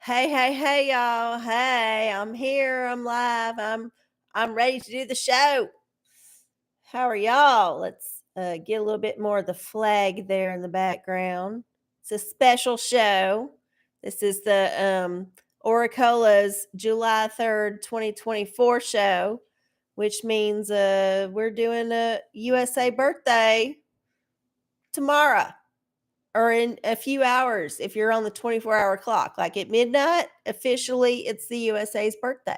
Hey, y'all. Hey, I'm here. I'm live. I'm ready to do the show. How are y'all? Let's get a little bit more of the flag there in the background. It's a special show. This is the OraCola's July 3rd, 2024 show, which means we're doing a USA birthday tomorrow or in a few hours if you're on the 24-hour clock. Like at midnight, officially, it's the USA's birthday.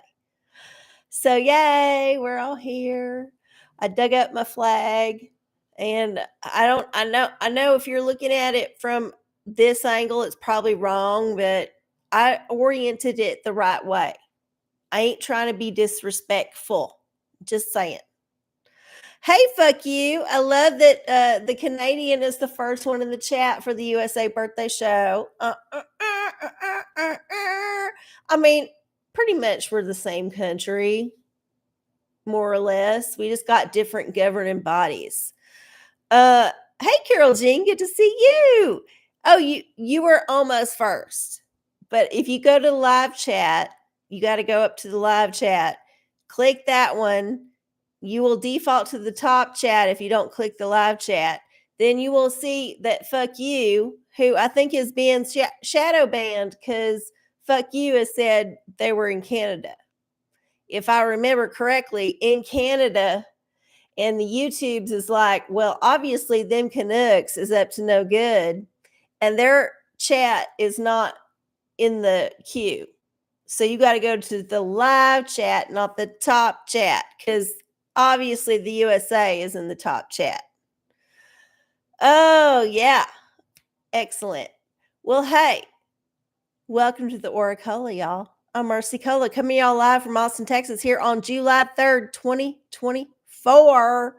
So, yay, we're all here. I dug up my flag and I know if you're looking at it from this angle, it's probably wrong, but I oriented it the right way. I ain't trying to be disrespectful. Just saying. Hey, fuck you. I love that the Canadian is the first one in the chat for the USA birthday show. I mean, pretty much we're the same country, more or less. We just got different governing bodies. Hey, Carol Jean, good to see you. Oh, you were almost first. But if you go to the live chat, you got to go up to the live chat, click that one. You will default to the top chat if you don't click the live chat. Then you will see that fuck you, who I think is being shadow banned because fuck you has said they were in Canada. If I remember correctly, in Canada, and the YouTubes is like, well, obviously them Canucks is up to no good, and their chat is not in the queue. So you got to go to the live chat, not the top chat, because obviously the USA is in the top chat. Oh, yeah. Excellent. Well, hey, welcome to the OraCola, y'all. I'm Mercy Cola, coming y'all live from Austin, Texas, here on July 3rd, 2024.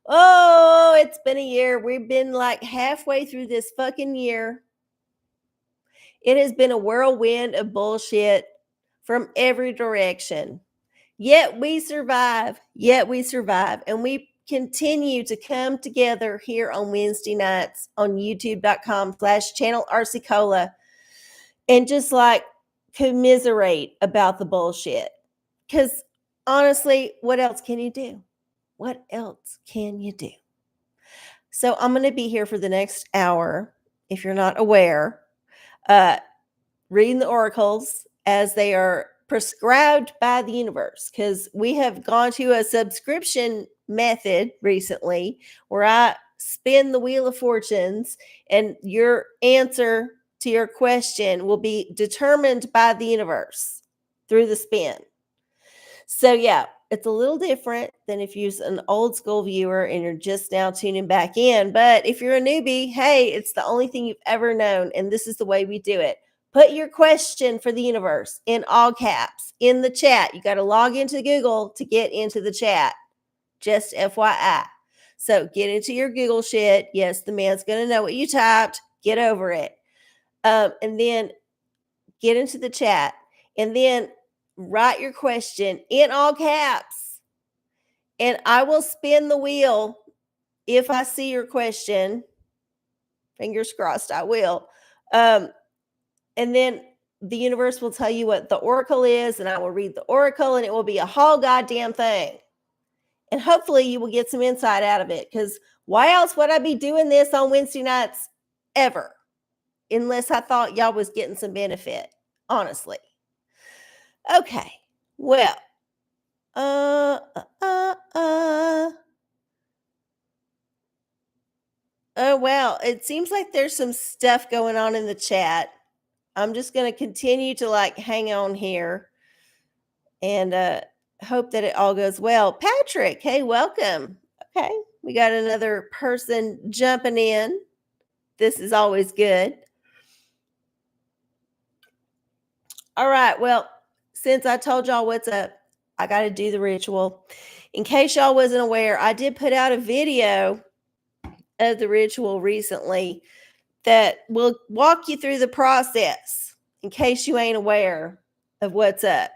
Oh, it's been a year. We've been like halfway through this fucking year. It has been a whirlwind of bullshit from every direction. Yet we survive. And we continue to come together here on Wednesday nights on youtube.com/channel RCCola and just like commiserate about the bullshit. Because honestly, what else can you do? What else can you do? So I'm going to be here for the next hour, if you're not aware, reading the oracles as they are prescribed by the universe, because we have gone to a subscription method recently where I spin the wheel of fortunes and your answer to your question will be determined by the universe through the spin. So yeah, it's a little different than if you're an old school viewer and you're just now tuning back in. But if you're a newbie, hey, it's the only thing you've ever known. And this is the way we do it. Put your question for the universe in all caps in the chat. You got to log into Google to get into the chat. Just FYI. So get into your Google shit. Yes, the man's going to know what you typed. Get over it. And then get into the chat. And then write your question in all caps. And I will spin the wheel if I see your question. Fingers crossed, I will. And then the universe will tell you what the oracle is, and I will read the oracle, and it will be a whole goddamn thing. And hopefully you will get some insight out of it, because why else would I be doing this on Wednesday nights ever? Unless I thought y'all was getting some benefit, honestly. Okay, well, oh, well, it seems like there's some stuff going on in the chat. I'm just going to continue to like hang on here and hope that it all goes well. Patrick, hey, welcome. Okay, we got another person jumping in. This is always good. All right, well, since I told y'all what's up, I got to do the ritual. In case y'all wasn't aware, I did put out a video of the ritual recently that will walk you through the process in case you ain't aware of what's up.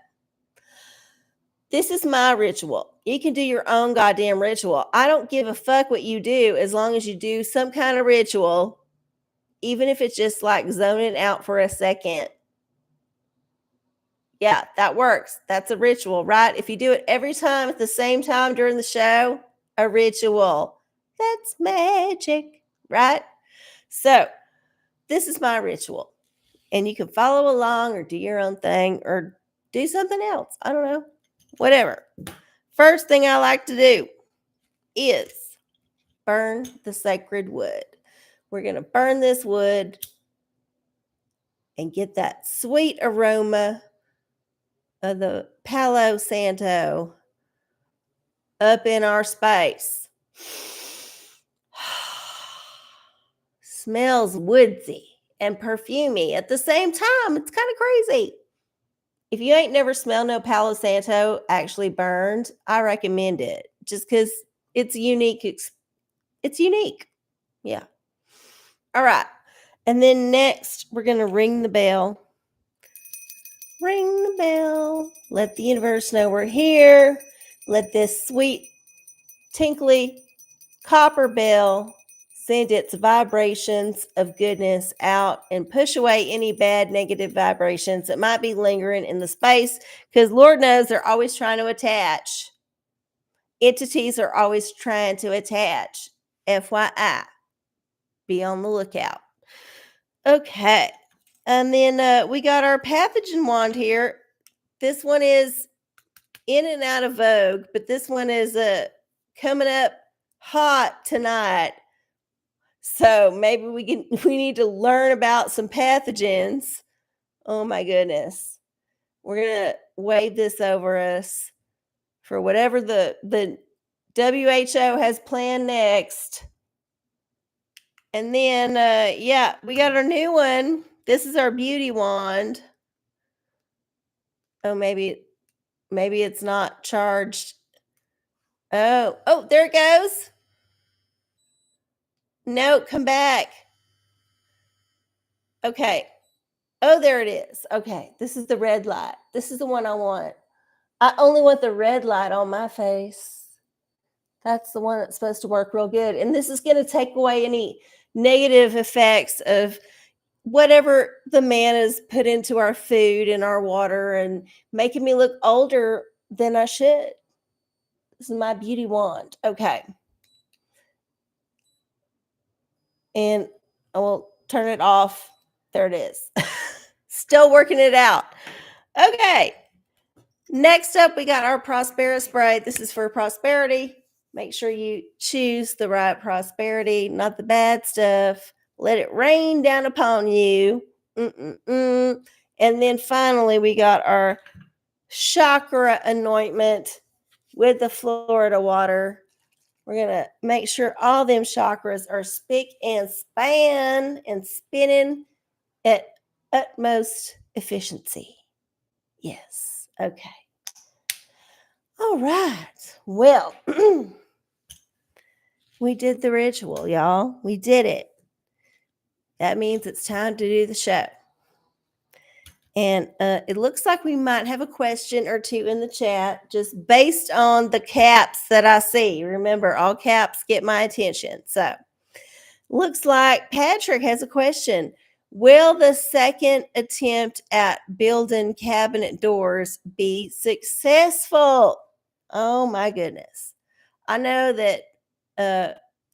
This is my ritual. You can do your own goddamn ritual. I don't give a fuck what you do as long as you do some kind of ritual, even if it's just like zoning out for a second Yeah, that works. That's a ritual, right? If you do it every time at the same time during the show, a ritual. That's magic, right? So, this is my ritual. And you can follow along or do your own thing or do something else. I don't know. Whatever. First thing I like to do is burn the sacred wood. We're going to burn this wood and get that sweet aroma of the Palo Santo up in our space. Smells woodsy and perfumey at the same time. It's kind of crazy. If you ain't never smelled no Palo Santo actually burned, I recommend it just because it's unique. It's unique. Yeah. All right. And then next, we're going to ring the bell. Ring the bell. Let the universe know we're here. Let this sweet, tinkly copper bell send its vibrations of goodness out and push away any bad negative vibrations that might be lingering in the space, because Lord knows they're always trying to attach. Entities are always trying to attach. FYI, be on the lookout. Okay. And then we got our pathogen wand here. This one is in and out of vogue, but this one is coming up hot tonight. So maybe we need to learn about some pathogens. Oh my goodness. We're going to wave this over us for whatever the WHO has planned next. And then yeah, we got our new one. This is our beauty wand. Oh, maybe it's not charged. Oh, there it goes. No, come back. Okay. Oh, there it is. Okay. This is the red light. This is the one I want. I only want the red light on my face. That's the one that's supposed to work real good. And this is going to take away any negative effects of whatever the man has put into our food and our water and making me look older than I should. This is my beauty wand. Okay. And I will turn it off. There it is. Still working it out. Okay. Next up, we got our Prospera spray. This is for prosperity. Make sure you choose the right prosperity, not the bad stuff. Let it rain down upon you. And then finally, we got our chakra anointment with the Florida water. We're going to make sure all them chakras are spick and span and spinning at utmost efficiency. Yes. Okay. All right. Well, we did the ritual, y'all. We did it. That means it's time to do the show. And it looks like we might have a question or two in the chat just based on the caps that I see. Remember, all caps get my attention. So, looks like Patrick has a question. Will the second attempt at building cabinet doors be successful? Oh my goodness. I know that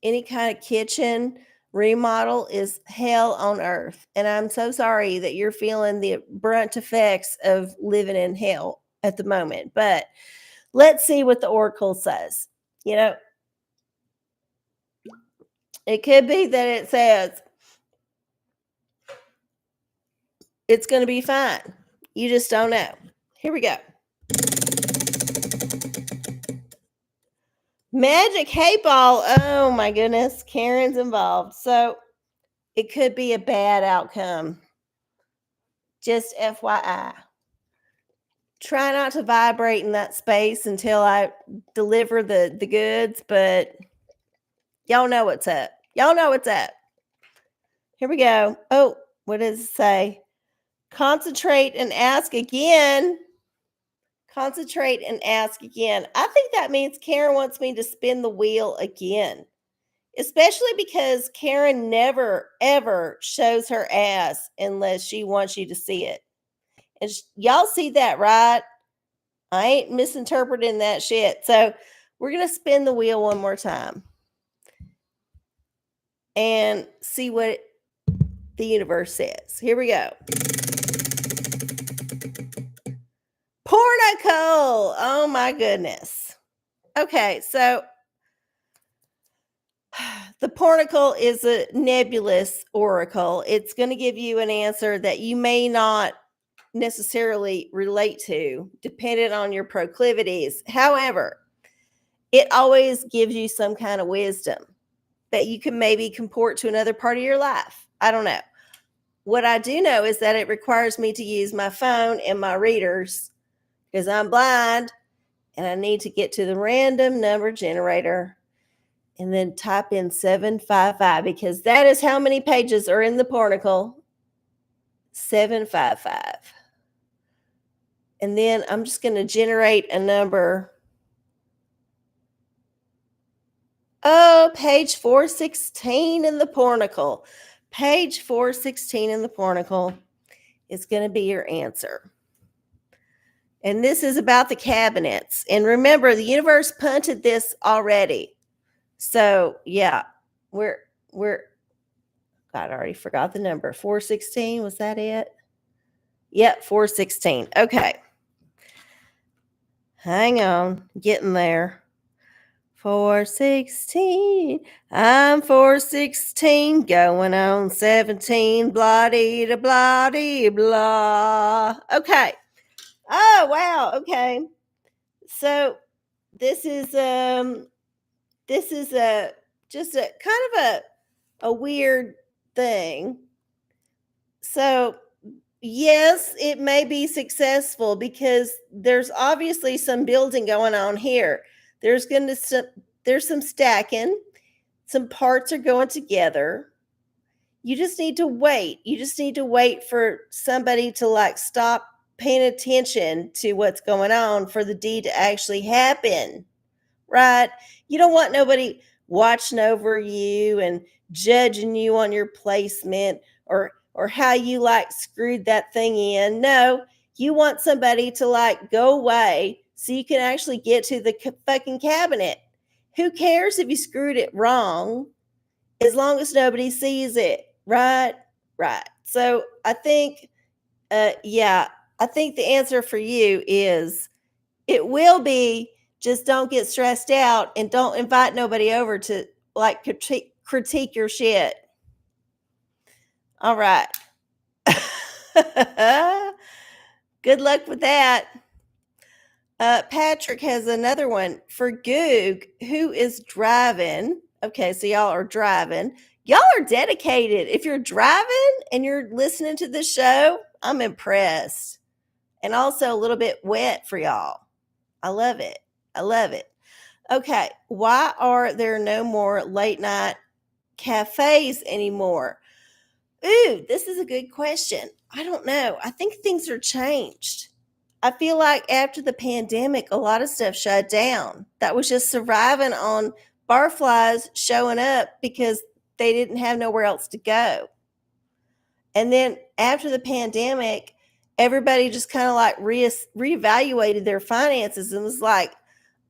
any kind of kitchen remodel is hell on earth. And I'm so sorry that you're feeling the brunt effects of living in hell at the moment. But let's see what the Oracle says. You know, it could be that it says it's going to be fine. You just don't know. Here we go. Magic hay ball. Oh my goodness. Karen's involved. So it could be a bad outcome. Just FYI. Try not to vibrate in that space until I deliver the goods, but y'all know what's up. Y'all know what's up. Here we go. Oh, what does it say? Concentrate and ask again. Concentrate and ask again. I think that means Karen wants me to spin the wheel again, especially because Karen never, ever shows her ass unless she wants you to see it. And y'all see that, right? I ain't misinterpreting that shit. So we're going to spin the wheel one more time and see what the universe says. Here we go. Pornicle. Oh my goodness. Okay, so the pornicle is a nebulous oracle. It's going to give you an answer that you may not necessarily relate to, depending on your proclivities. However, it always gives you some kind of wisdom that you can maybe comport to another part of your life. I don't know. What I do know is that it requires me to use my phone and my readers because I'm blind and I need to get to the random number generator and then type in 755 because that is how many pages are in the pornicle. 755. And then I'm just going to generate a number. Oh, page 416 in the pornicle. Page 416 in the pornicle is going to be your answer. And this is about the cabinets. And remember, the universe punted this already. So, yeah, God, I already forgot the number. 416, was that it? Yep, 416. Okay. Hang on, getting there. 416. I'm 416, going on 17. Blah dee da blah dee blah. Okay. Oh wow. Okay. So this is a just a kind of a weird thing. So yes, it may be successful because there's obviously some building going on here. There's some stacking. Some parts are going together. You just need to wait. You just need to wait for somebody to like stop paying attention to what's going on for the deed to actually happen. Right? You don't want nobody watching over you and judging you on your placement or how you like screwed that thing in. No, you want somebody to like go away so you can actually get to the fucking cabinet. Who cares if you screwed it wrong as long as nobody sees it, right? Right. So I think I think the answer for you is it will be, just don't get stressed out and don't invite nobody over to like critique your shit. All right. Good luck with that. Patrick has another one for Goog, who is driving. Okay, so y'all are driving. Y'all are dedicated. If you're driving and you're listening to the show, I'm impressed. And also a little bit wet for y'all. I love it. I love it. Okay, why are there no more late night cafes anymore? Ooh, this is a good question. I don't know. I think things are changed. I feel like after the pandemic, a lot of stuff shut down. That was just surviving on barflies showing up because they didn't have nowhere else to go. And then after the pandemic, everybody just kind of like reevaluated their finances and was like,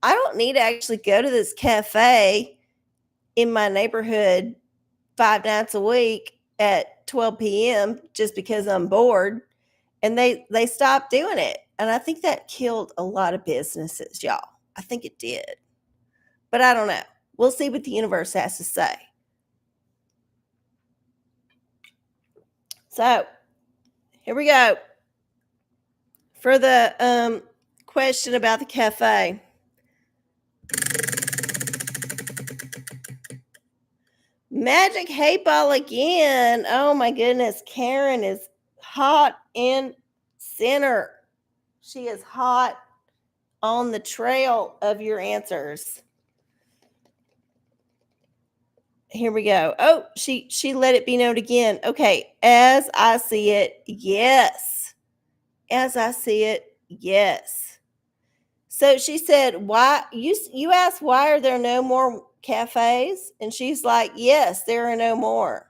I don't need to actually go to this cafe in my neighborhood 5 nights a week at 12 p.m. just because I'm bored. And they stopped doing it. And I think that killed a lot of businesses, y'all. I think it did. But I don't know. We'll see what the universe has to say. So, here we go. For the question about the cafe. Magic 8 Ball again. Oh my goodness. Karen is hot in center. She is hot on the trail of your answers. Here we go. Oh, she let it be known again. Okay, as I see it, yes. As I see it, yes. So she said, "Why you asked why are there no more cafes?" And she's like, "Yes, there are no more."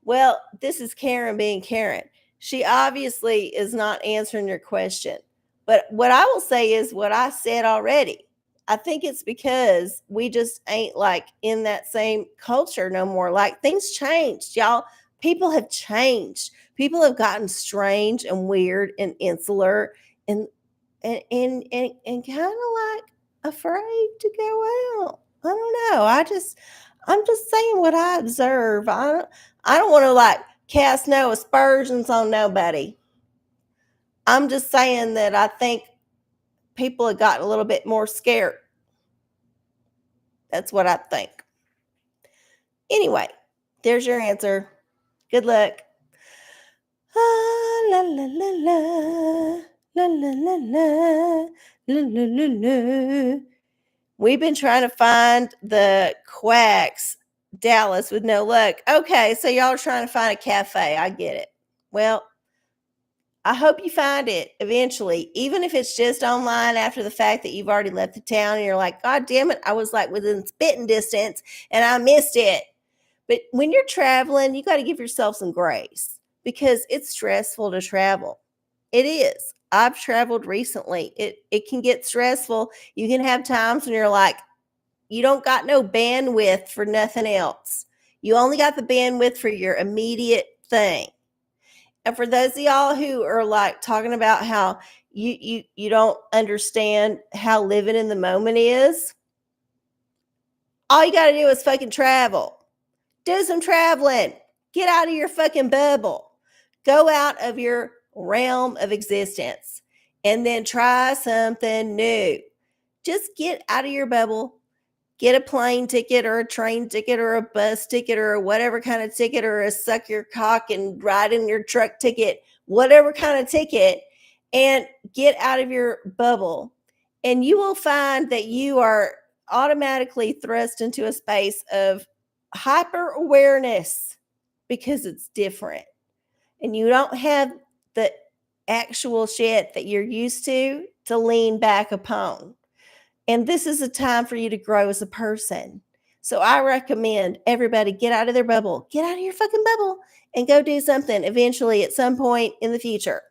Well, this is Karen being Karen. She obviously is not answering your question. But what I will say is what I said already. I think it's because we just ain't like in that same culture no more. Like things changed, y'all. People have changed. People have gotten strange and weird and insular and and kind of like afraid to go out. I don't know. I'm just saying what I observe. I don't want to like cast no aspersions on nobody. I'm just saying that I think people have gotten a little bit more scared. That's what I think. Anyway, there's your answer. Good luck. Ah, la la la la la la la la la la la la. We've been trying to find the Quacks Dallas with no luck. Okay, so y'all are trying to find a cafe. I get it. Well, I hope you find it eventually, even if it's just online after the fact that you've already left the town and you're like, God damn it, I was like within spitting distance and I missed it. But when you're traveling, you got to give yourself some grace because it's stressful to travel. It is. I've traveled recently. It can get stressful. You can have times when you're like, you don't got no bandwidth for nothing else. You only got the bandwidth for your immediate thing. And for those of y'all who are like talking about how you don't understand how living in the moment is, all you got to do is fucking travel. Do some traveling. Get out of your fucking bubble. Go out of your realm of existence and then try something new. Just get out of your bubble. Get a plane ticket or a train ticket or a bus ticket or whatever kind of ticket or a suck your cock and ride in your truck ticket, whatever kind of ticket, and get out of your bubble. And you will find that you are automatically thrust into a space of hyper awareness because it's different. And you don't have the actual shit that you're used to lean back upon. And this is a time for you to grow as a person. So I recommend everybody get out of their bubble, get out of your fucking bubble, and go do something eventually at some point in the future.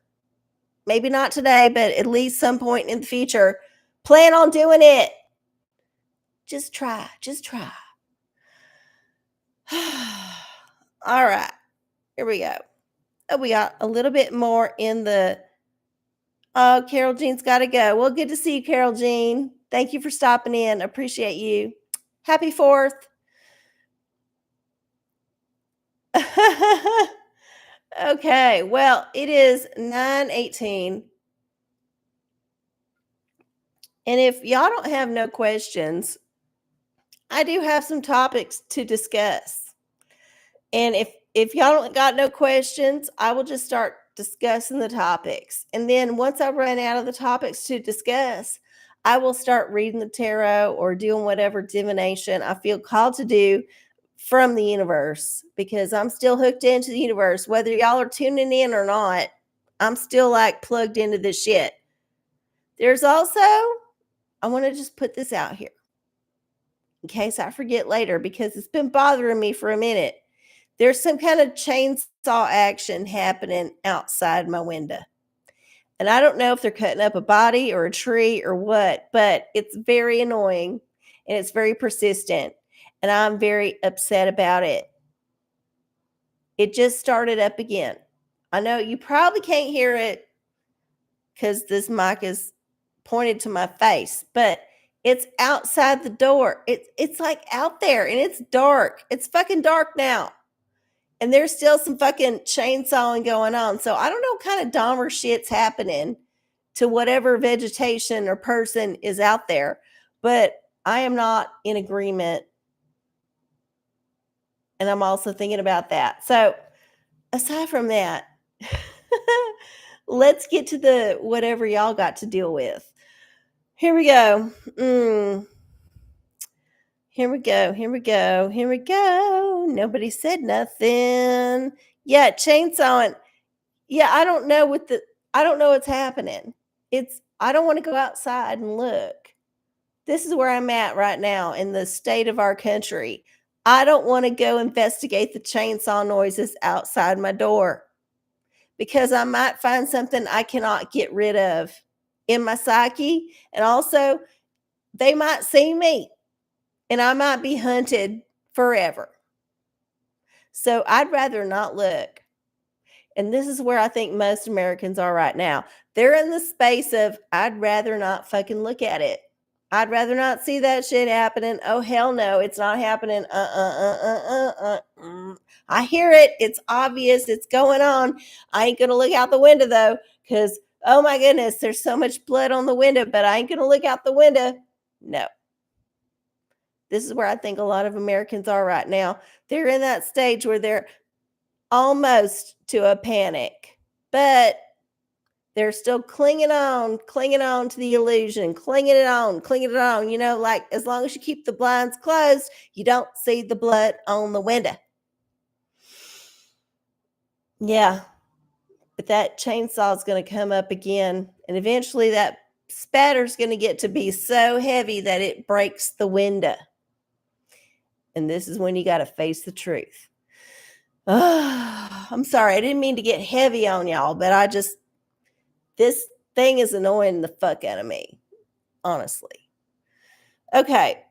Maybe not today, but at least some point in the future. Plan on doing it. Just try. Just try. All right. Here we go. Oh, we got a little bit more in the. Oh, Carol Jean's got to go. Well, good to see you, Carol Jean. Thank you for stopping in. Appreciate you. Happy 4th. Okay, well, it is 9:18. And if y'all don't have no questions, I do have some topics to discuss. And if y'all don't got no questions, I will just start discussing the topics. And then once I run out of the topics to discuss, I will start reading the tarot or doing whatever divination I feel called to do from the universe because I'm still hooked into the universe. Whether y'all are tuning in or not, I'm still like plugged into this shit. There's also, I want to just put this out here in case I forget later because it's been bothering me for a minute. There's some kind of chainsaw action happening outside my window. And I don't know if they're cutting up a body or a tree or what, but it's very annoying and it's very persistent. And I'm very upset about it. It just started up again. I know you probably can't hear it because this mic is pointed to my face, but it's outside the door. It's like out there and it's dark. It's fucking dark now. And there's still some fucking chainsawing going on. So I don't know what kind of Dahmer shit's happening to whatever vegetation or person is out there, but I am not in agreement. And I'm also thinking about that. So aside from that, let's get to the whatever y'all got to deal with. Here we go. Here we go. Here we go. Here we go. Nobody said nothing. Yeah, chainsawing. Yeah, I don't know what's happening. I don't want to go outside and look. This is where I'm at right now in the state of our country. I don't want to go investigate the chainsaw noises outside my door because I might find something I cannot get rid of in my psyche. And also, they might see me and I might be hunted forever. So I'd rather not look. And this is where I think most Americans are right now. They're in the space of, I'd rather not fucking look at it. I'd rather not see that shit happening. Oh, hell no, it's not happening. I hear it. It's obvious. It's going on. I ain't going to look out the window though, because, oh my goodness, there's so much blood on the window, but I ain't going to look out the window. No. This is where I think a lot of Americans are right now. They're in that stage where they're almost to a panic, but they're still clinging on to the illusion, clinging it on. You know, like as long as you keep the blinds closed, you don't see the blood on the window. Yeah, but that chainsaw is going to come up again, and eventually that spatter's going to get to be so heavy that it breaks the window. And this is when you got to face the truth. I'm sorry, I didn't mean to get heavy on y'all, but this thing is annoying the fuck out of me, honestly. Okay,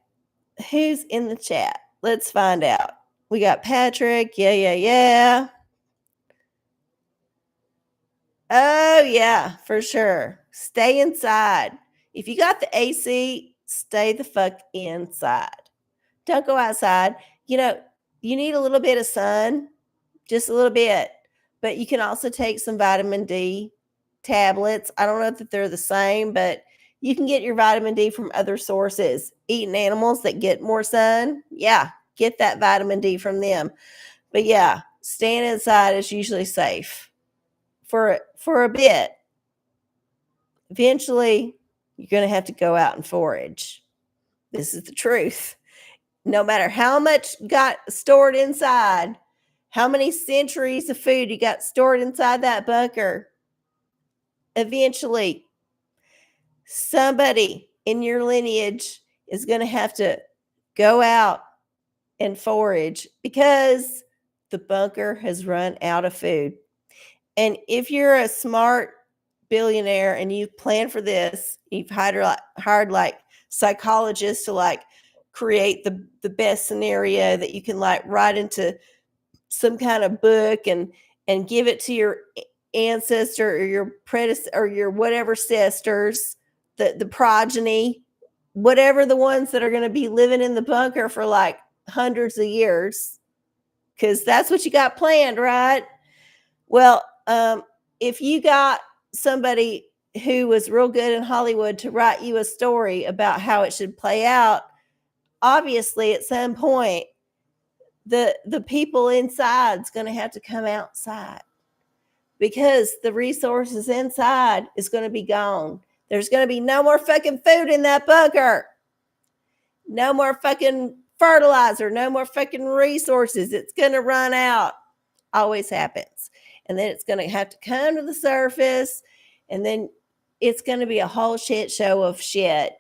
who's in the chat? Let's find out. We got Patrick. Yeah. Oh, yeah, for sure. Stay inside. If you got the AC, stay the fuck inside. Don't go outside. You know, you need a little bit of sun, just a little bit. But you can also take some vitamin D tablets. I don't know if they're the same, but you can get your vitamin D from other sources. Eating animals that get more sun, yeah, get that vitamin D from them. But yeah, staying inside is usually safe for a bit. Eventually, you're going to have to go out and forage. This is the truth. No matter how much got stored inside, how many centuries of food you got stored inside that bunker, eventually somebody in your lineage is going to have to go out and forage because the bunker has run out of food. And if you're a smart billionaire and you plan for this, you've hired like psychologists to like create the best scenario that you can like write into some kind of book and give it to your ancestor or your predecessor or your whatever ancestors, the progeny, whatever, the ones that are going to be living in the bunker for like hundreds of years, because that's what you got planned, right? Well, if you got somebody who was real good in Hollywood to write you a story about how it should play out, obviously at some point the people inside is going to have to come outside because the resources inside is going to be gone. There's going to be no more fucking food in that bunker. No more fucking fertilizer, no more fucking resources. It's going to run out. Always happens. And then it's going to have to come to the surface, and then it's going to be a whole shit show of shit.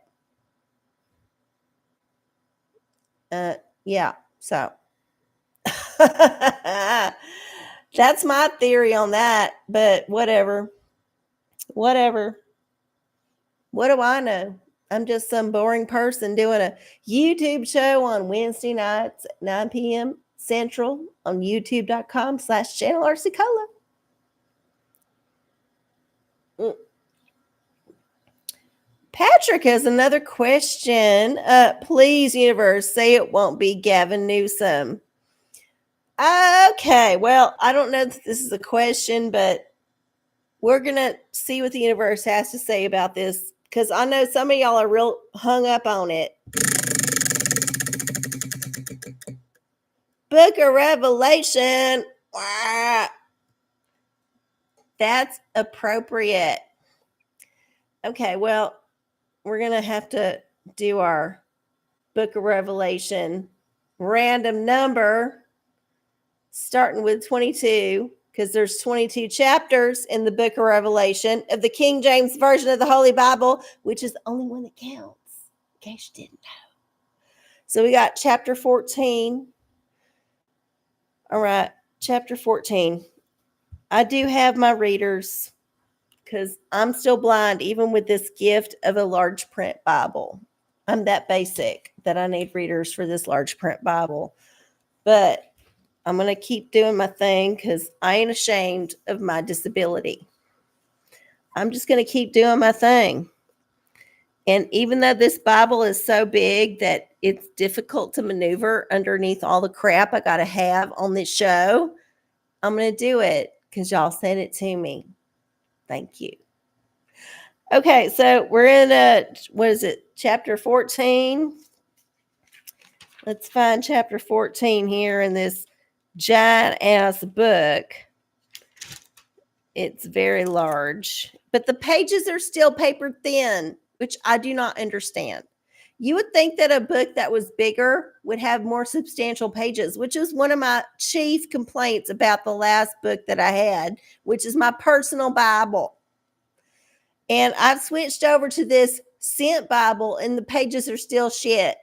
Yeah, so that's my theory on that, but whatever. What do I know? I'm just some boring person doing a YouTube show on Wednesday nights at 9 p.m. Central on youtube.com/channel RCola. Patrick has another question. Please, universe, say it won't be Gavin Newsom. Okay, well, I don't know if this is a question, but we're going to see what the universe has to say about this, because I know some of y'all are real hung up on it. Book of Revelation. That's appropriate. Okay, well, we're going to have to do our Book of Revelation random number starting with 22, because there's 22 chapters in the Book of Revelation of the King James Version of the Holy Bible, which is the only one that counts, in case you didn't know. So we got chapter 14. All right, chapter 14. I do have my readers because I'm still blind, even with this gift of a large print Bible. I'm that basic that I need readers for this large print Bible. But I'm going to keep doing my thing because I ain't ashamed of my disability. I'm just going to keep doing my thing. And even though this Bible is so big that it's difficult to maneuver underneath all the crap I got to have on this show, I'm going to do it because y'all sent it to me. Thank you. Okay, so we're in what is it, chapter 14? Let's find chapter 14 here in this giant ass book. It's very large, but the pages are still paper thin, which I do not understand. You would think that a book that was bigger would have more substantial pages, which is one of my chief complaints about the last book that I had, which is my personal Bible. And I've switched over to this Scent Bible, and the pages are still shit.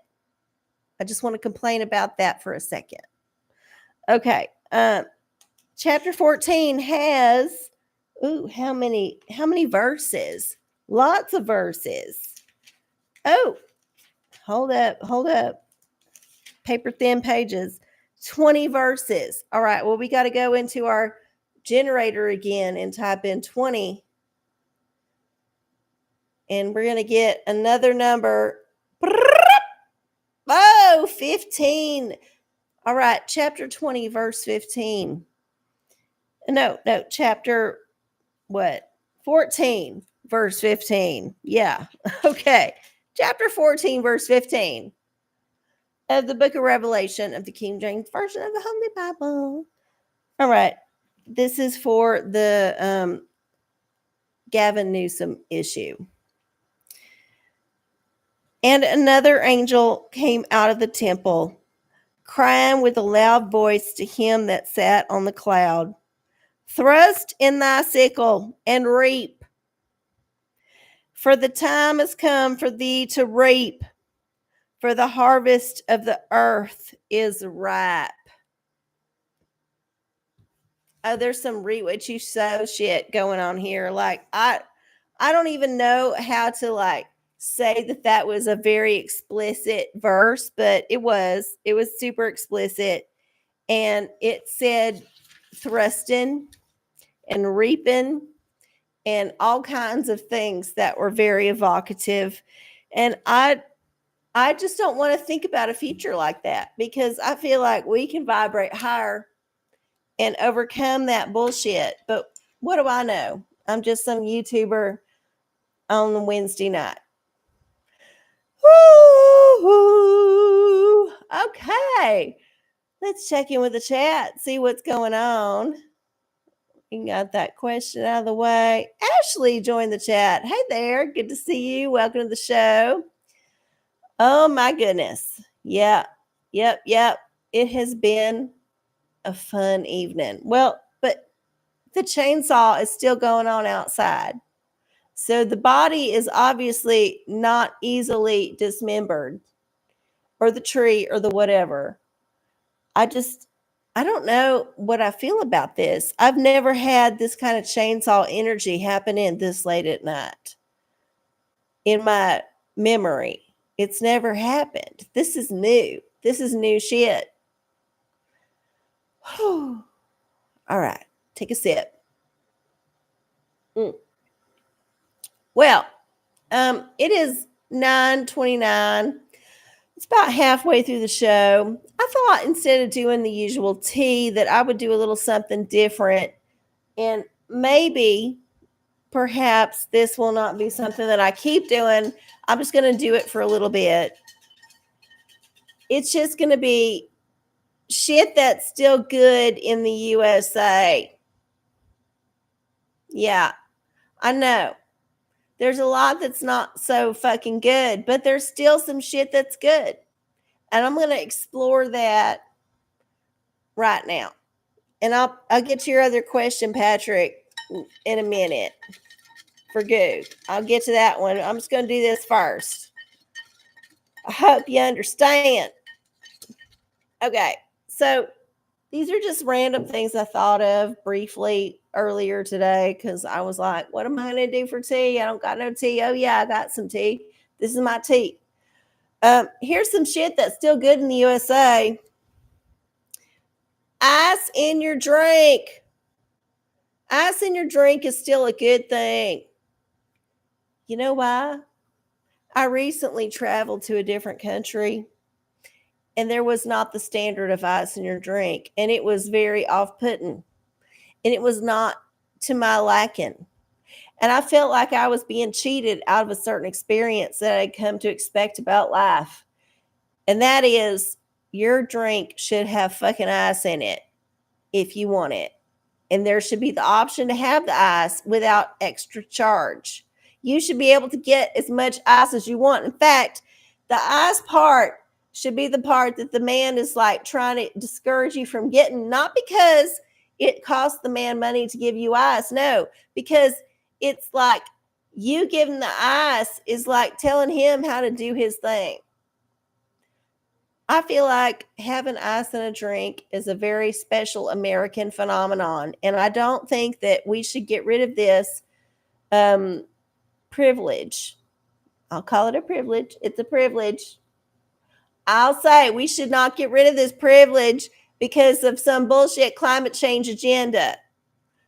I just want to complain about that for a second. Okay. Chapter 14 has, how many verses? Lots of verses. Oh, hold up. Paper thin pages. 20 verses. All right. Well, we got to go into our generator again and type in 20. And we're going to get another number. Oh, 15. All right. Chapter 20, verse 15. No, chapter what? 14, verse 15. Yeah. Okay. Chapter 14, verse 15 of the book of Revelation of the King James Version of the Holy Bible. All right. This is for the Gavin Newsom issue. And another angel came out of the temple, crying with a loud voice to him that sat on the cloud, "Thrust in thy sickle and reap, for the time has come for thee to reap, for the harvest of the earth is ripe." Oh, there's some reap what you sow shit going on here. Like I don't even know how to like say that was a very explicit verse, but it was super explicit, and it said thrusting and reaping and all kinds of things that were very evocative. And I just don't want to think about a future like that, because I feel like we can vibrate higher and overcome that bullshit. But what do I know? I'm just some YouTuber on the Wednesday night. Woo! Okay. Let's check in with the chat, see what's going on. You got that question out of the way. Ashley joined the chat. Hey there. Good to see you. Welcome to the show. Oh my goodness. Yeah. Yep. It has been a fun evening. Well, but the chainsaw is still going on outside. So the body is obviously not easily dismembered, or the tree or the whatever. I don't know what I feel about this. I've never had this kind of chainsaw energy happening this late at night in my memory. It's never happened. This is new. This is new shit. All right. Take a sip. Well, it is 9:29. It's about halfway through the show. I thought instead of doing the usual tea that I would do a little something different. And maybe, perhaps, this will not be something that I keep doing. I'm just going to do it for a little bit. It's just going to be shit that's still good in the USA. Yeah, I know. There's a lot that's not so fucking good, but there's still some shit that's good. And I'm going to explore that right now. And I'll get to your other question, Patrick, in a minute for goo. I'll get to that one. I'm just going to do this first. I hope you understand. Okay. So these are just random things I thought of briefly earlier today because I was like, what am I going to do for tea? I don't got no tea. Oh, yeah, I got some tea. This is my tea. Here's some shit that's still good in the USA. Ice in your drink. Ice in your drink is still a good thing. You know why? I recently traveled to a different country and there was not the standard of ice in your drink. And it was very off putting and it was not to my liking. And I felt like I was being cheated out of a certain experience that I'd come to expect about life. And that is your drink should have fucking ice in it if you want it. And there should be the option to have the ice without extra charge. You should be able to get as much ice as you want. In fact, the ice part should be the part that the man is like trying to discourage you from getting, not because it costs the man money to give you ice. No, because it's like you giving the ice is like telling him how to do his thing. I feel like having ice in a drink is a very special American phenomenon. And I don't think that we should get rid of this privilege. I'll call it a privilege. It's a privilege. I'll say we should not get rid of this privilege because of some bullshit climate change agenda.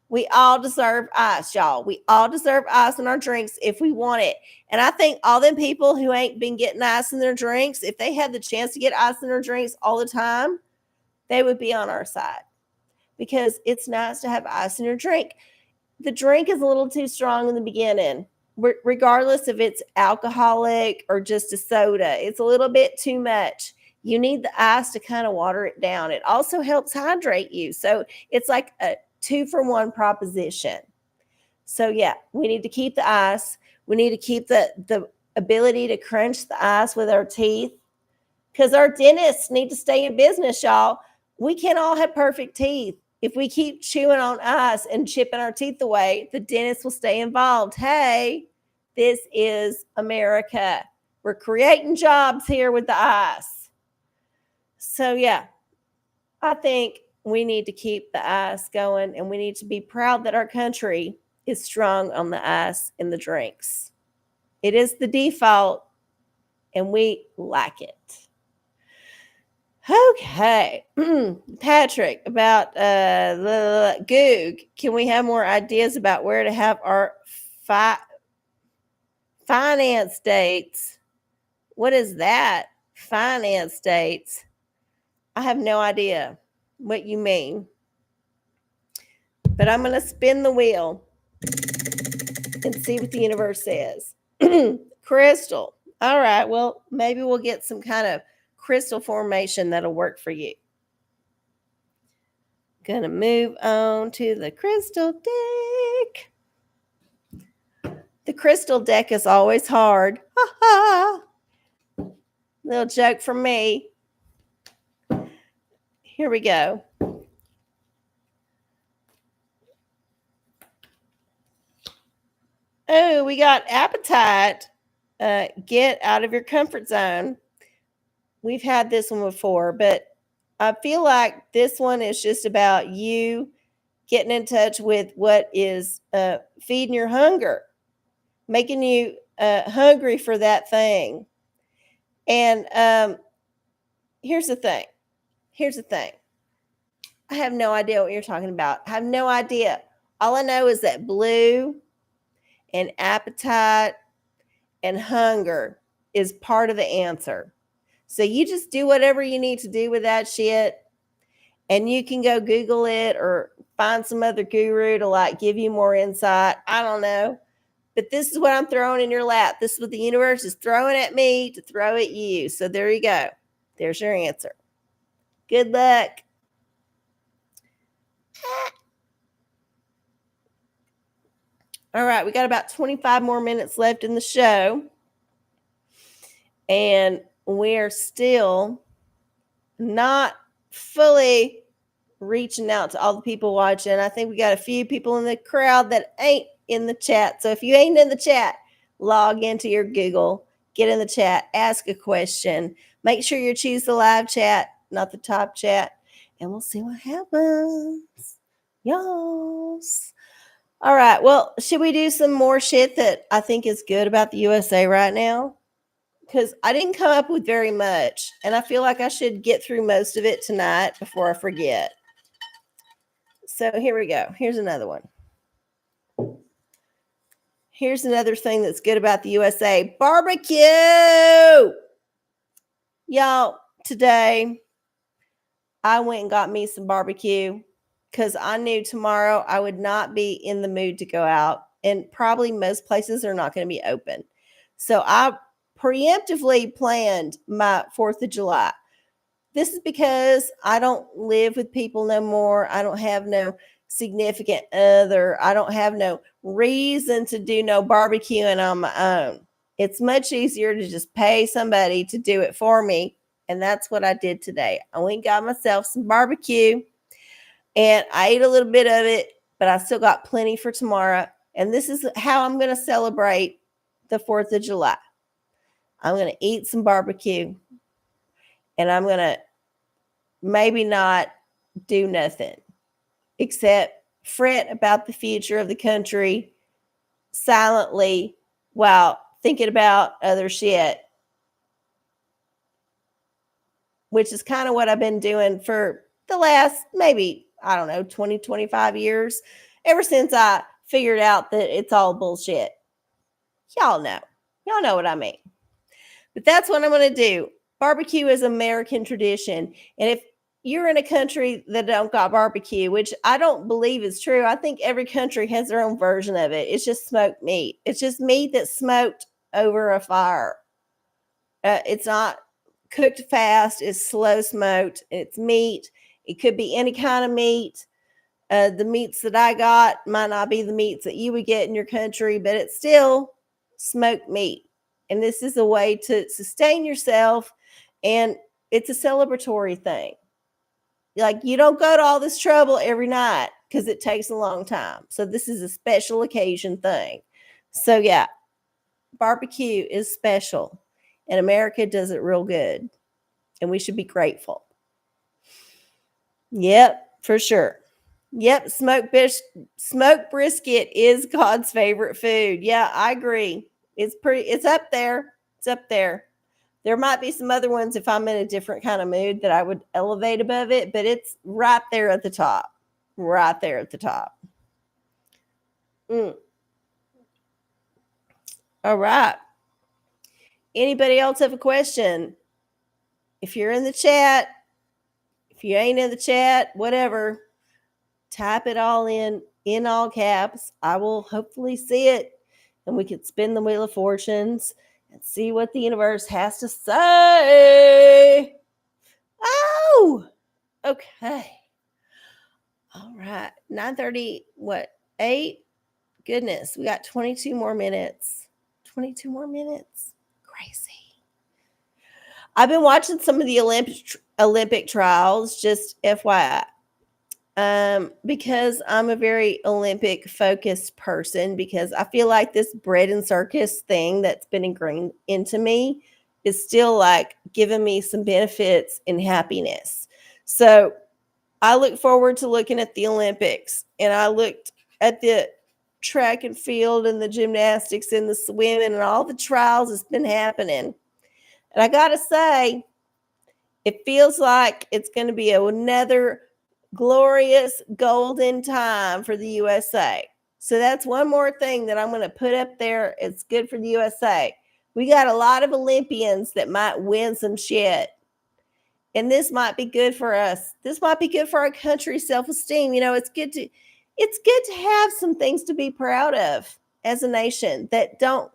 We all deserve ice, y'all. We all deserve ice in our drinks if we want it. And I think all them people who ain't been getting ice in their drinks, if they had the chance to get ice in their drinks all the time, they would be on our side because it's nice to have ice in your drink. The drink is a little too strong in the beginning, regardless if it's alcoholic or just a soda. It's a little bit too much. You need the ice to kind of water it down. It also helps hydrate you. So it's like a 2-for-1 proposition. So yeah, we need to keep the ice. We need to keep the ability to crunch the ice with our teeth because our dentists need to stay in business, y'all. We can't all have perfect teeth. If we keep chewing on ice and chipping our teeth away, the dentist will stay involved. Hey, this is America. We're creating jobs here with the ice. So yeah, I think we need to keep the ice going and we need to be proud that our country is strong on the ice in the drinks. It is the default and we like it. Okay. Patrick, about Goog, can we have more ideas about where to have our finance dates? What is that? Finance dates? I have no idea what you mean. But I'm going to spin the wheel and see what the universe says. Crystal. All right. Well, maybe we'll get some kind of crystal formation that'll work for you. Gonna move on to the crystal deck. The crystal deck is always hard. Ha ha. Little joke from me. Here we go. Oh, we got appetite. Get out of your comfort zone. We've had this one before, but I feel like this one is just about you getting in touch with what is feeding your hunger, making you hungry for that thing. And here's the thing. I have no idea what you're talking about. I have no idea. All I know is that blue and appetite and hunger is part of the answer. So you just do whatever you need to do with that shit. And you can go Google it or find some other guru to like give you more insight. I don't know. But this is what I'm throwing in your lap. This is what the universe is throwing at me to throw at you. So there you go. There's your answer. Good luck. All right. We got about 25 more minutes left in the show. And we're still not fully reaching out to all the people watching. I think we got a few people in the crowd that ain't in the chat. So if you ain't in the chat, log into your Google, get in the chat, ask a question. Make sure you choose the live chat, not the top chat, and we'll see what happens. Yes. All right. Well, should we do some more shit that I think is good about the USA right now? Because I didn't come up with very much, and I feel like I should get through most of it tonight before I forget. So here we go. Here's another one. Here's another thing that's good about the USA: barbecue. Y'all, today I went and got me some barbecue because I knew tomorrow I would not be in the mood to go out, and probably most places are not going to be open. So I preemptively planned my 4th of July. This is because I don't live with people no more. I don't have no significant other. I don't have no reason to do no barbecuing on my own. It's much easier to just pay somebody to do it for me. And that's what I did today. I went and got myself some barbecue and I ate a little bit of it, but I still got plenty for tomorrow. And this is how I'm going to celebrate the 4th of July. I'm going to eat some barbecue and I'm going to maybe not do nothing except fret about the future of the country silently while thinking about other shit, which is kind of what I've been doing for the last maybe, I don't know, 20, 25 years, ever since I figured out that it's all bullshit. Y'all know. Y'all know what I mean. But that's what I'm going to do. Barbecue is American tradition. And if you're in a country that don't got barbecue, which I don't believe is true, I think every country has their own version of it. It's just smoked meat. It's just meat that's smoked over a fire. It's not cooked fast. It's slow smoked. It's meat. It could be any kind of meat. The meats that I got might not be the meats that you would get in your country, but it's still smoked meat. And this is a way to sustain yourself. And it's a celebratory thing. Like, you don't go to all this trouble every night because it takes a long time. So this is a special occasion thing. So yeah, barbecue is special. And America does it real good. And we should be grateful. Yep, for sure. Yep, smoked brisket is God's favorite food. Yeah, I agree. It's up there. It's up there. There might be some other ones if I'm in a different kind of mood that I would elevate above it, but it's right there at the top. Right there at the top. All right. Anybody else have a question? If you're in the chat, if you ain't in the chat, whatever, type it all in all caps. I will hopefully see it and we can spin the Wheel of Fortunes and see what the universe has to say. Oh, okay. All right. 9:30, what? 8? Goodness, we got 22 more minutes. 22 more minutes. Crazy. I've been watching some of the Olympic trials, just FYI. Because I'm a very Olympic focused person, because I feel like this bread and circus thing that's been ingrained into me is still like giving me some benefits and happiness. So I look forward to looking at the Olympics, and I looked at the track and field and the gymnastics and the swimming and all the trials that's been happening. And I got to say, it feels like it's going to be another glorious golden time for the USA. So that's one more thing that I'm going to put up there. It's good for the USA. We got a lot of Olympians that might win some shit. And this might be good for us. This might be good for our country's self-esteem. You know, it's good to have some things to be proud of as a nation that don't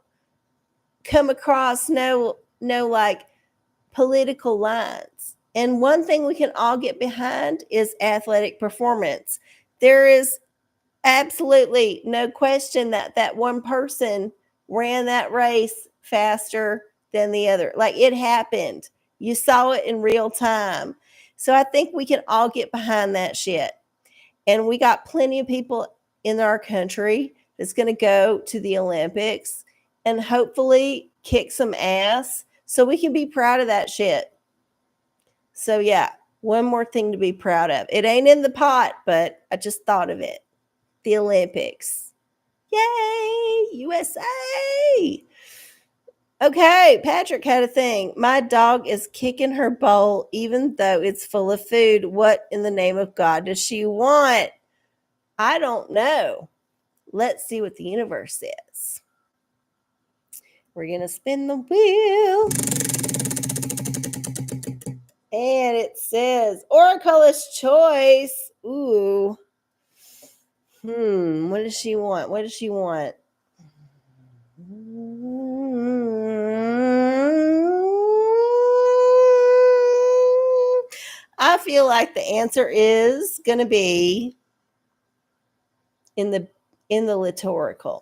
come across no like political lines. And one thing we can all get behind is athletic performance. There is absolutely no question that that one person ran that race faster than the other. Like, it happened. You saw it in real time. So I think we can all get behind that shit. And we got plenty of people in our country that's going to go to the Olympics and hopefully kick some ass so we can be proud of that shit. So yeah, one more thing to be proud of. It ain't in the pot, but I just thought of it. The Olympics. Yay, USA. Okay, Patrick had a thing. My dog is kicking her bowl even though it's full of food. What in the name of God does she want? I don't know. Let's see what the universe says. We're going to spin the wheel. And it says OraCola's choice. Ooh. What does she want? What does she want? I feel like the answer is going to be in the litorical.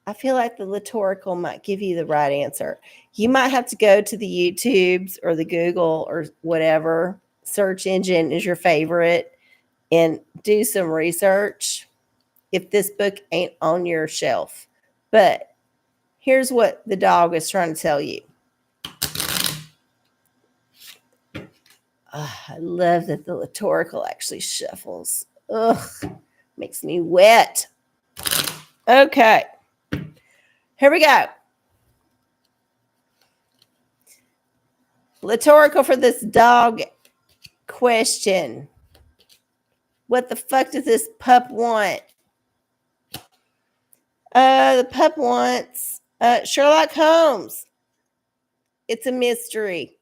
I feel like the litorical might give you the right answer. You might have to go to the YouTubes or the Google or whatever search engine is your favorite and do some research if this book ain't on your shelf. But here's what the dog is trying to tell you. I love that the litorical actually shuffles. Ugh, makes me wet. Okay, here we go. Litorical for this dog question. What the fuck does this pup want? The pup wants Sherlock Holmes. It's a mystery.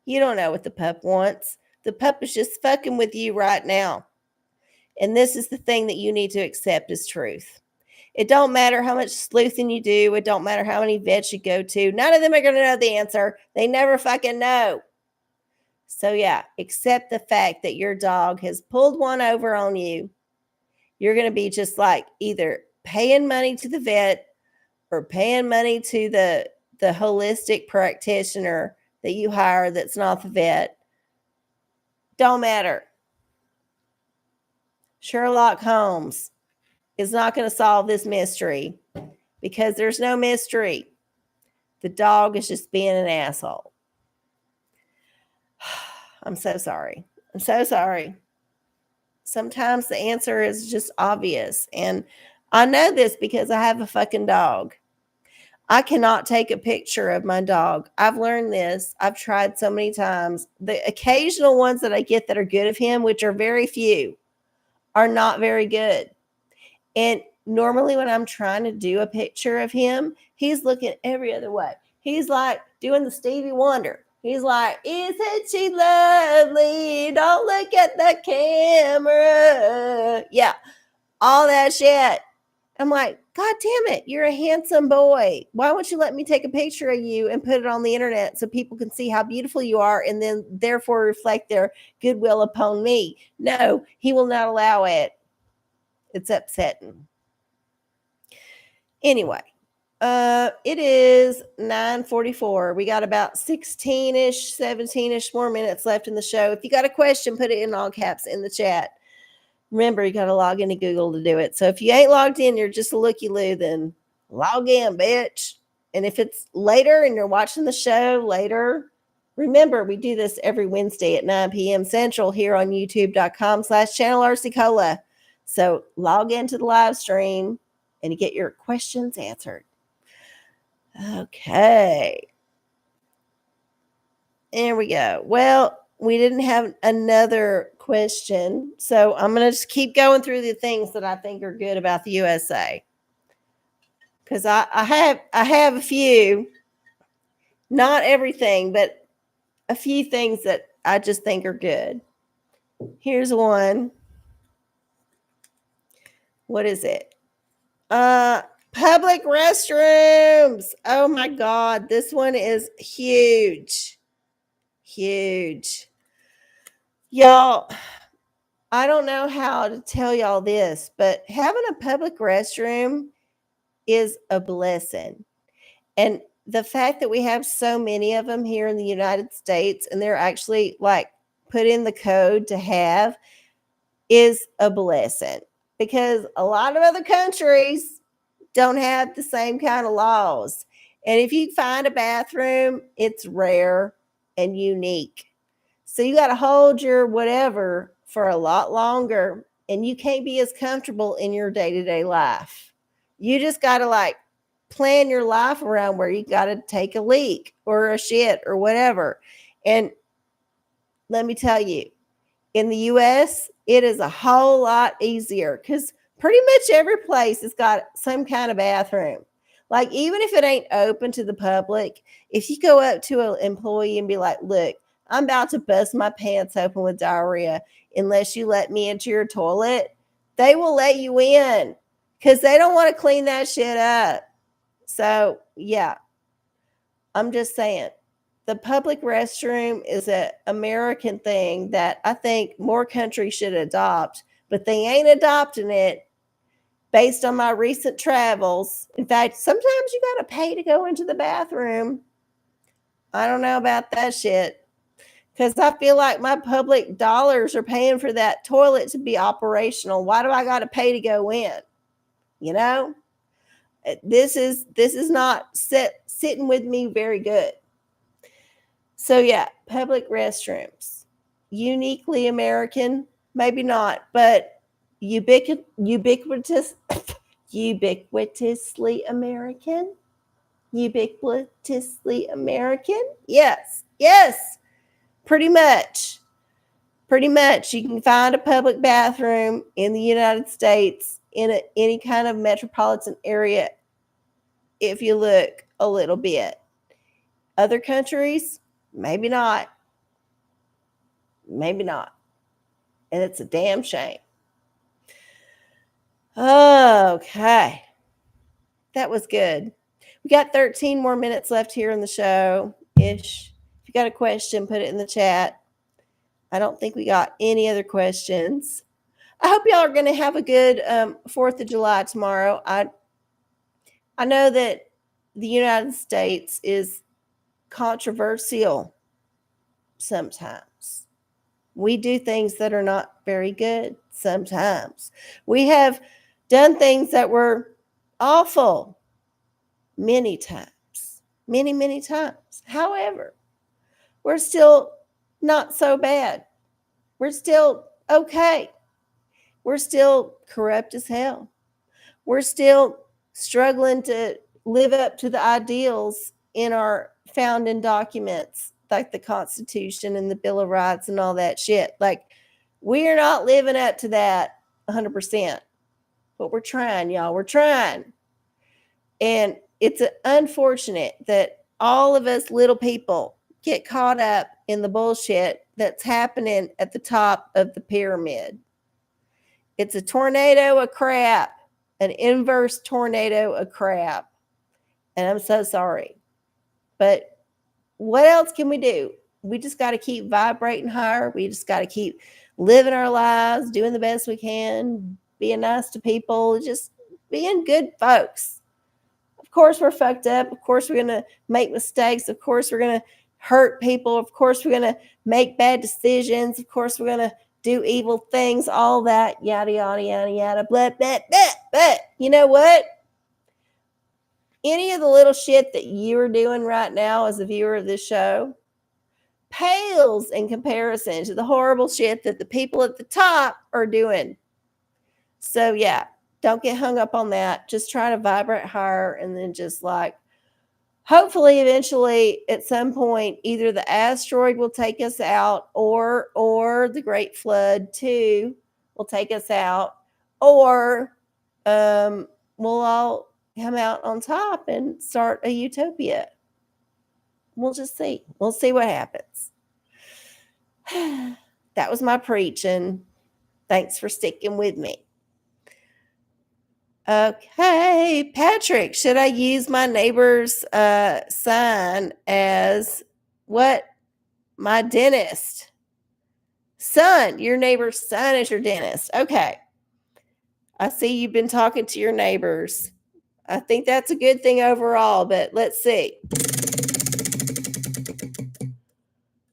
You don't know what the pup wants. The pup is just fucking with you right now. And this is the thing that you need to accept as truth. It don't matter how much sleuthing you do. It don't matter how many vets you go to. None of them are going to know the answer. They never fucking know. So yeah, accept the fact that your dog has pulled one over on you. You're going to be just like either paying money to the vet or paying money to the holistic practitioner that you hire that's not the vet. Don't matter. Sherlock Holmes is not going to solve this mystery because there's no mystery. The dog is just being an asshole. I'm so sorry. I'm so sorry. Sometimes the answer is just obvious. And I know this because I have a fucking dog. I cannot take a picture of my dog. I've learned this. I've tried so many times. The occasional ones that I get that are good of him, which are very few, are not very good. And normally when I'm trying to do a picture of him, he's looking every other way. He's like doing the Stevie Wonder. He's like, isn't she lovely? Don't look at the camera. Yeah, all that shit. I'm like, God damn it, you're a handsome boy. Why won't you let me take a picture of you and put it on the internet so people can see how beautiful you are and then therefore reflect their goodwill upon me? No, he will not allow it. It's upsetting. Anyway, it is 9:44. We got about 16-ish, 17-ish more minutes left in the show. If you got a question, put it in all caps in the chat. Remember, you got to log into Google to do it. So if you ain't logged in, you're just a looky-loo, then log in, bitch. And if it's later and you're watching the show later, remember, we do this every Wednesday at 9 p.m. Central here on youtube.com/channel RCCola. So log into the live stream and you get your questions answered. Okay. There we go. Well, we didn't have another question, so I'm going to just keep going through the things that I think are good about the USA. Because I have a few, not everything, but a few things that I just think are good. Here's one. What is it? Public restrooms. Oh my God. This one is huge. Huge. Y'all, I don't know how to tell y'all this, but having a public restroom is a blessing. And the fact that we have so many of them here in the United States and they're actually like put in the code to have is a blessing because a lot of other countries don't have the same kind of laws. And if you find a bathroom, it's rare and unique. So you got to hold your whatever for a lot longer and you can't be as comfortable in your day-to-day life. You just got to like plan your life around where you got to take a leak or a shit or whatever. And let me tell you, in the US, it is a whole lot easier because pretty much every place has got some kind of bathroom. Like, even if it ain't open to the public, if you go up to an employee and be like, look, I'm about to bust my pants open with diarrhea unless you let me into your toilet, they will let you in because they don't want to clean that shit up. So, yeah, I'm just saying the public restroom is an American thing that I think more countries should adopt, but they ain't adopting it based on my recent travels. In fact, sometimes you got to pay to go into the bathroom. I don't know about that shit because I feel like my public dollars are paying for that toilet to be operational. Why do I got to pay to go in? You know, this is not sitting with me very good. So yeah, public restrooms, uniquely American, maybe not, but ubiquitous, ubiquitously American, ubiquitously American. Yes, yes, pretty much. Pretty much, you can find a public bathroom in the United States in any kind of metropolitan area if you look a little bit. Other countries, maybe not. Maybe not. And it's a damn shame. Okay. That was good. We got 13 more minutes left here in the show ish. If you got a question, put it in the chat. I don't think we got any other questions. I hope y'all are going to have a good 4th of July tomorrow. I know that the United States is controversial sometimes. We do things that are not very good sometimes. We have done things that were awful many times, many, many times. However, we're still not so bad. We're still okay. We're still corrupt as hell. We're still struggling to live up to the ideals in our founding documents, like the Constitution and the Bill of Rights and all that shit. Like, we're not living up to that 100%. But we're trying, y'all. We're trying. And it's unfortunate that all of us little people get caught up in the bullshit that's happening at the top of the pyramid. It's a tornado of crap, an inverse tornado of crap. And I'm so sorry. But what else can we do? We just got to keep vibrating higher. We just got to keep living our lives, doing the best we can, being nice to people, just being good folks. Of course, we're fucked up. Of course, we're going to make mistakes. Of course, we're going to hurt people. Of course, we're going to make bad decisions. Of course, we're going to do evil things, all that, yada, yada, yada, yada, blah, blah, blah. But you know what? Any of the little shit that you're doing right now as a viewer of this show pales in comparison to the horrible shit that the people at the top are doing. So yeah, don't get hung up on that. Just try to vibrate higher, and then just like, hopefully eventually at some point either the asteroid will take us out, or the Great Flood too will take us out, or we'll all come out on top and start a utopia. We'll just see. We'll see what happens. That was my preaching. Thanks for sticking with me. Okay, Patrick, should I use my neighbor's son as what? My dentist. Son, your neighbor's son is your dentist. Okay. I see you've been talking to your neighbors. I think that's a good thing overall, but let's see.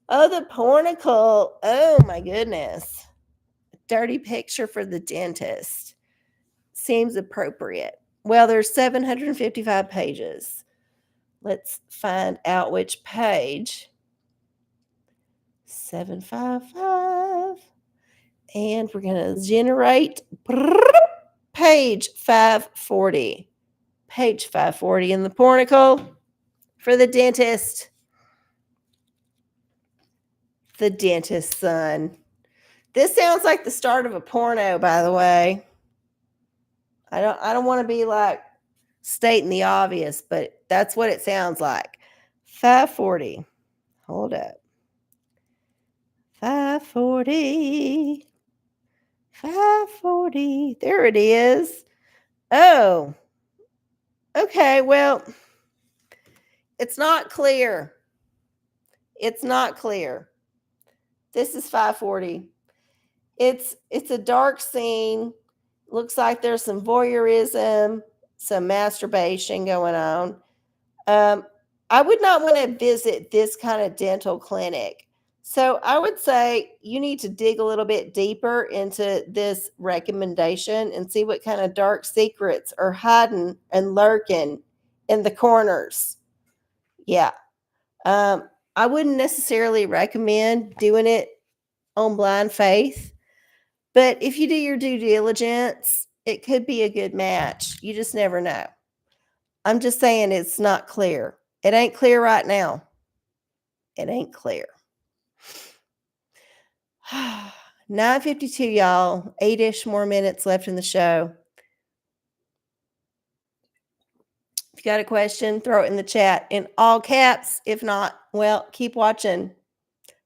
Oh, the pornicle. Oh, my goodness. Dirty picture for the dentist. Seems appropriate. Well, there's 755 pages. Let's find out which page. 755. And we're going to generate page 540. Page 540 in the pornicle for the dentist. The dentist's son. This sounds like the start of a porno, by the way. I don't want to be like stating the obvious, but that's what it sounds like. 540. Hold up. 540. 540. There it is. Oh. Okay, well, it's not clear. It's not clear. This is 540. It's a dark scene. Looks like there's some voyeurism, some masturbation going on. I would not want to visit this kind of dental clinic. So I would say you need to dig a little bit deeper into this recommendation and see what kind of dark secrets are hiding and lurking in the corners. Yeah. I wouldn't necessarily recommend doing it on blind faith, but if you do your due diligence, it could be a good match. You just never know. I'm just saying it's not clear. It ain't clear right now. It ain't clear. 9:52, y'all. 8-ish more minutes left in the show. If you got a question, throw it in the chat in all caps. If not, well, keep watching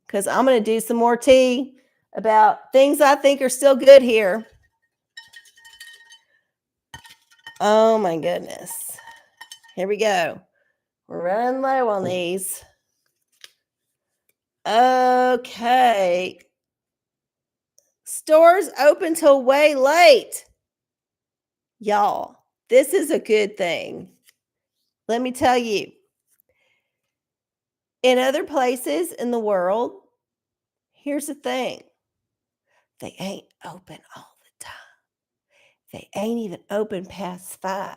because I'm going to do some more tea about things I think are still good here. Oh my goodness. Here we go. We're running low on these. Okay. Stores open till way late. Y'all, this is a good thing. Let me tell you. In other places in the world, here's the thing. They ain't open all the time. They ain't even open past 5.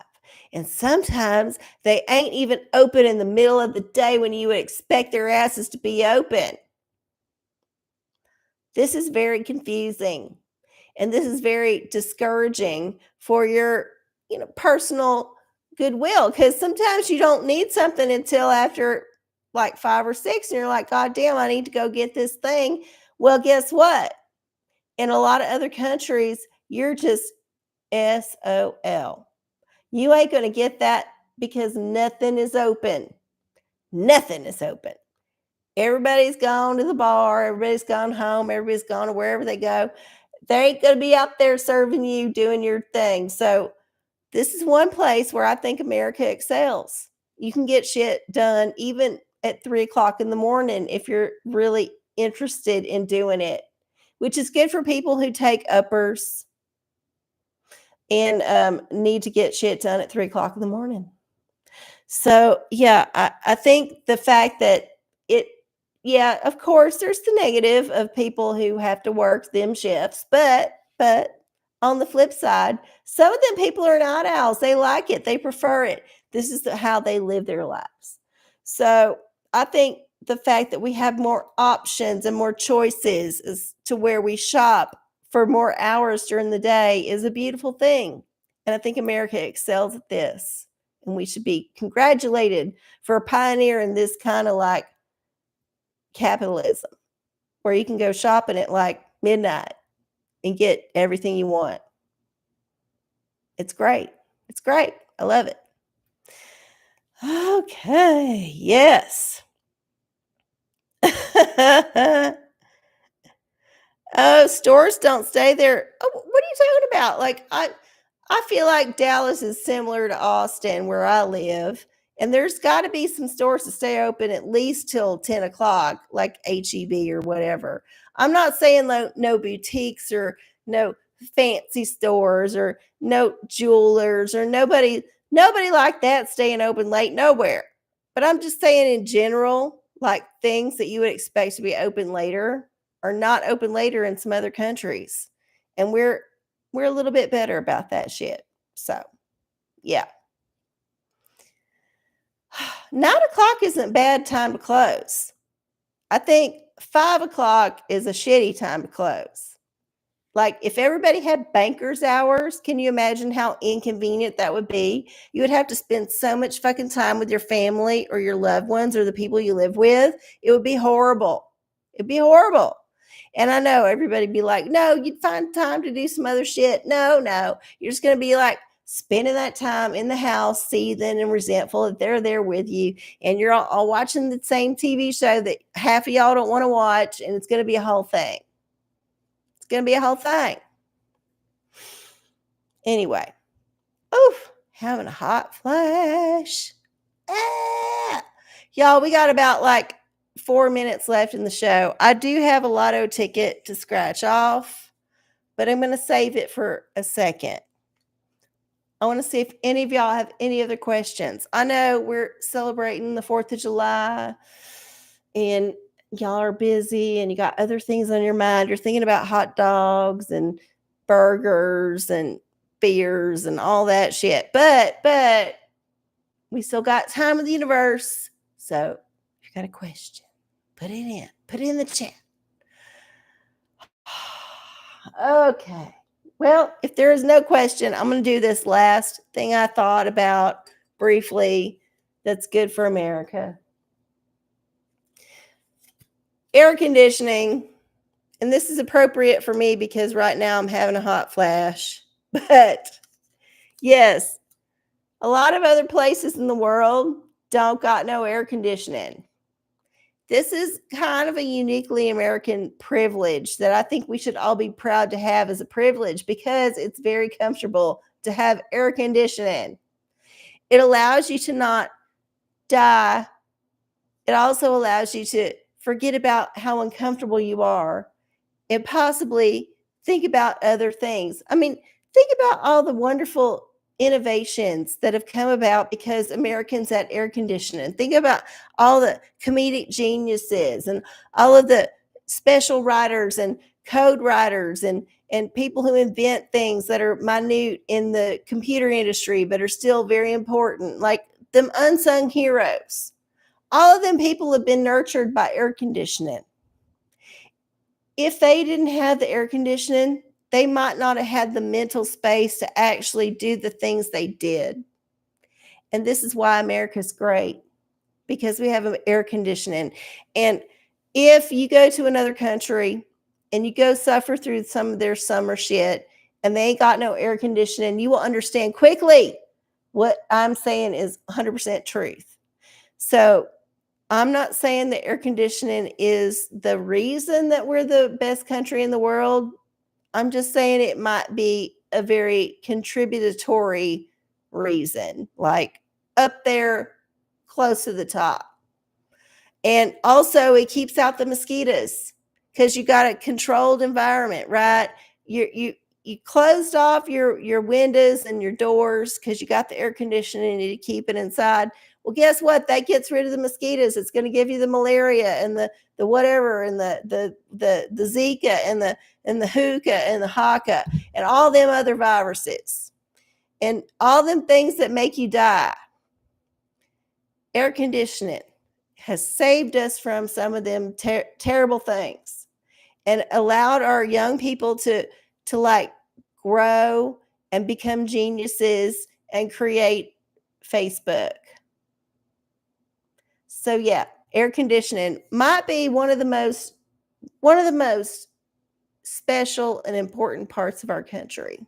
And sometimes they ain't even open in the middle of the day when you would expect their asses to be open. This is very confusing. And this is very discouraging for your, personal goodwill. Because sometimes you don't need something until after like 5 or 6. And you're like, God damn, I need to go get this thing. Well, guess what? In a lot of other countries, you're just SOL. You ain't going to get that because nothing is open. Nothing is open. Everybody's gone to the bar. Everybody's gone home. Everybody's gone to wherever they go. They ain't going to be out there serving you, doing your thing. So this is one place where I think America excels. You can get shit done even at 3 o'clock in the morning if you're really interested in doing it, which is good for people who take uppers and need to get shit done at 3 o'clock in the morning. So, yeah, I think the fact that of course, there's the negative of people who have to work them shifts, but on the flip side, some of them people are night owls. They like it. They prefer it. This is how they live their lives. So I think the fact that we have more options and more choices as to where we shop for more hours during the day is a beautiful thing. And I think America excels at this. And we should be congratulated for pioneering this kind of like capitalism where you can go shopping at like midnight and get everything you want. It's great. It's great. I love it. Okay. Yes. Oh, stores don't stay there. Oh, what are you talking about? Like I feel like Dallas is similar to Austin where I live. And there's got to be some stores to stay open at least till 10 o'clock, like HEB or whatever. I'm not saying no boutiques or no fancy stores or no jewelers or nobody like that staying open late nowhere. But I'm just saying in general, like things that you would expect to be open later are not open later in some other countries. And we're a little bit better about that shit. So, yeah. 9 o'clock isn't bad time to close. I think 5 o'clock is a shitty time to close. Like, if everybody had banker's hours, can you imagine how inconvenient that would be? You would have to spend so much fucking time with your family or your loved ones or the people you live with. It would be horrible. It'd be horrible. And I know everybody'd be like, no, you'd find time to do some other shit. No, no. You're just going to be like spending that time in the house, seething and resentful that they're there with you. And you're all watching the same TV show that half of y'all don't want to watch. And it's going to be a whole thing. It's going to be a whole thing. Anyway, oof, having a hot flash. Ah. Y'all, we got about like 4 minutes left in the show. I do have a lotto ticket to scratch off, but I'm going to save it for a second. I want to see if any of y'all have any other questions. I know we're celebrating the 4th of July and y'all are busy and you got other things on your mind. You're thinking about hot dogs and burgers and beers and all that shit. But we still got time in the universe. So if you got a question, put it in. Put it in the chat. Okay. Well, if there is no question, I'm going to do this last thing I thought about briefly that's good for America. Air conditioning. And this is appropriate for me because right now I'm having a hot flash. But yes, a lot of other places in the world don't got no air conditioning. This is kind of a uniquely American privilege that I think we should all be proud to have as a privilege because it's very comfortable to have air conditioning. It allows you to not die. It also allows you to forget about how uncomfortable you are and possibly think about other things. I mean, think about all the wonderful innovations that have come about because Americans had air conditioning. Think about all the comedic geniuses and all of the special writers and code writers and people who invent things that are minute in the computer industry but are still very important, like them unsung heroes. All of them people have been nurtured by air conditioning. If they didn't have the air conditioning, they might not have had the mental space to actually do the things they did. And this is why America's great, because we have air conditioning. And if you go to another country and you go suffer through some of their summer shit and they ain't got no air conditioning, you will understand quickly what I'm saying is 100% truth. So I'm not saying that air conditioning is the reason that we're the best country in the world. I'm just saying it might be a very contributory reason, like up there close to the top. And also it keeps out the mosquitoes because you got a controlled environment, right? You closed off your windows and your doors because you got the air conditioning to keep it inside. Well, guess what? That gets rid of the mosquitoes. It's going to give you the malaria and the whatever and the Zika and the hookah and the haka and all them other viruses and all them things that make you die. Air conditioning has saved us from some of them terrible things and allowed our young people to like grow and become geniuses and create Facebook. So yeah, air conditioning might be one of the most special and important parts of our country.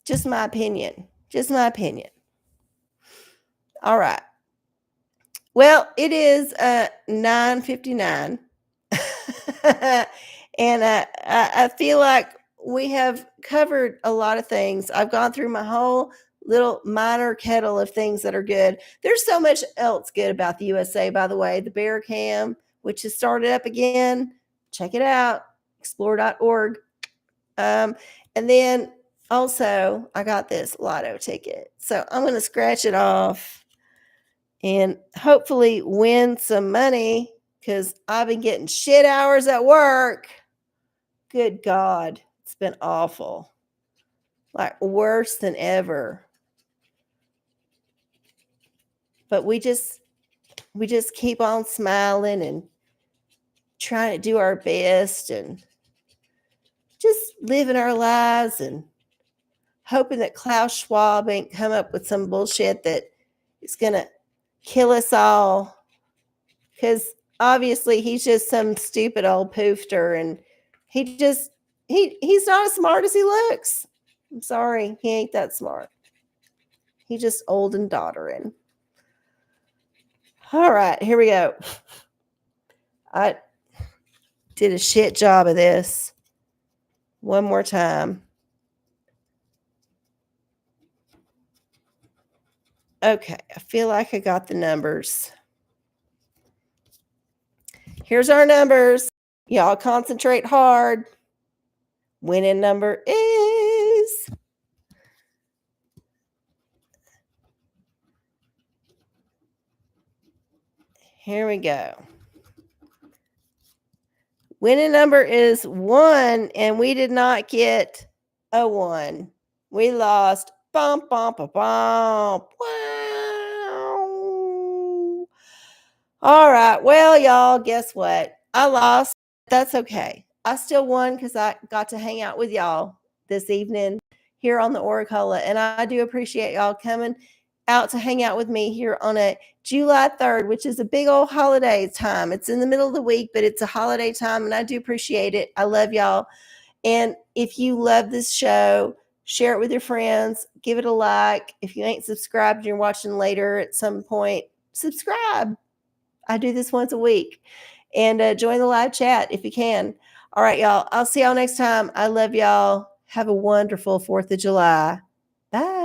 Just my opinion. Just my opinion. All right. Well, it is 9:59. And I feel like we have covered a lot of things. I've gone through my whole little minor kettle of things that are good. There's so much else good about the USA, by the way. The Bear Cam, which has started up again. Check it out, explore.org. And then also, I got this lotto ticket. So I'm going to scratch it off and hopefully win some money because I've been getting shit hours at work. Good God, it's been awful. Like worse than ever. But we just keep on smiling and trying to do our best and just living our lives and hoping that Klaus Schwab ain't come up with some bullshit that is going to kill us all. Because obviously he's just some stupid old poofter and he's not as smart as he looks. I'm sorry, he ain't that smart. He's just old and doddering. All right, here we go. I did a shit job of this. One more time. Okay, I feel like I got the numbers. Here's our numbers. Y'all concentrate hard. Winning number is here we go. Winning number is 1, and we did not get a 1. We lost. Bum, bum, bum, bum. Wow. All right. Well, y'all, guess what? I lost. That's okay. I still won because I got to hang out with y'all this evening here on the OraCola. And I do appreciate y'all coming out to hang out with me here on a July 3rd, which is a big old holiday time. It's in the middle of the week, but it's a holiday time, and I do appreciate it. I love y'all. And if you love this show, share it with your friends. Give it a like. If you ain't subscribed and you're watching later at some point, subscribe. I do this once a week. And join the live chat if you can. All right, y'all. I'll see y'all next time. I love y'all. Have a wonderful 4th of July. Bye.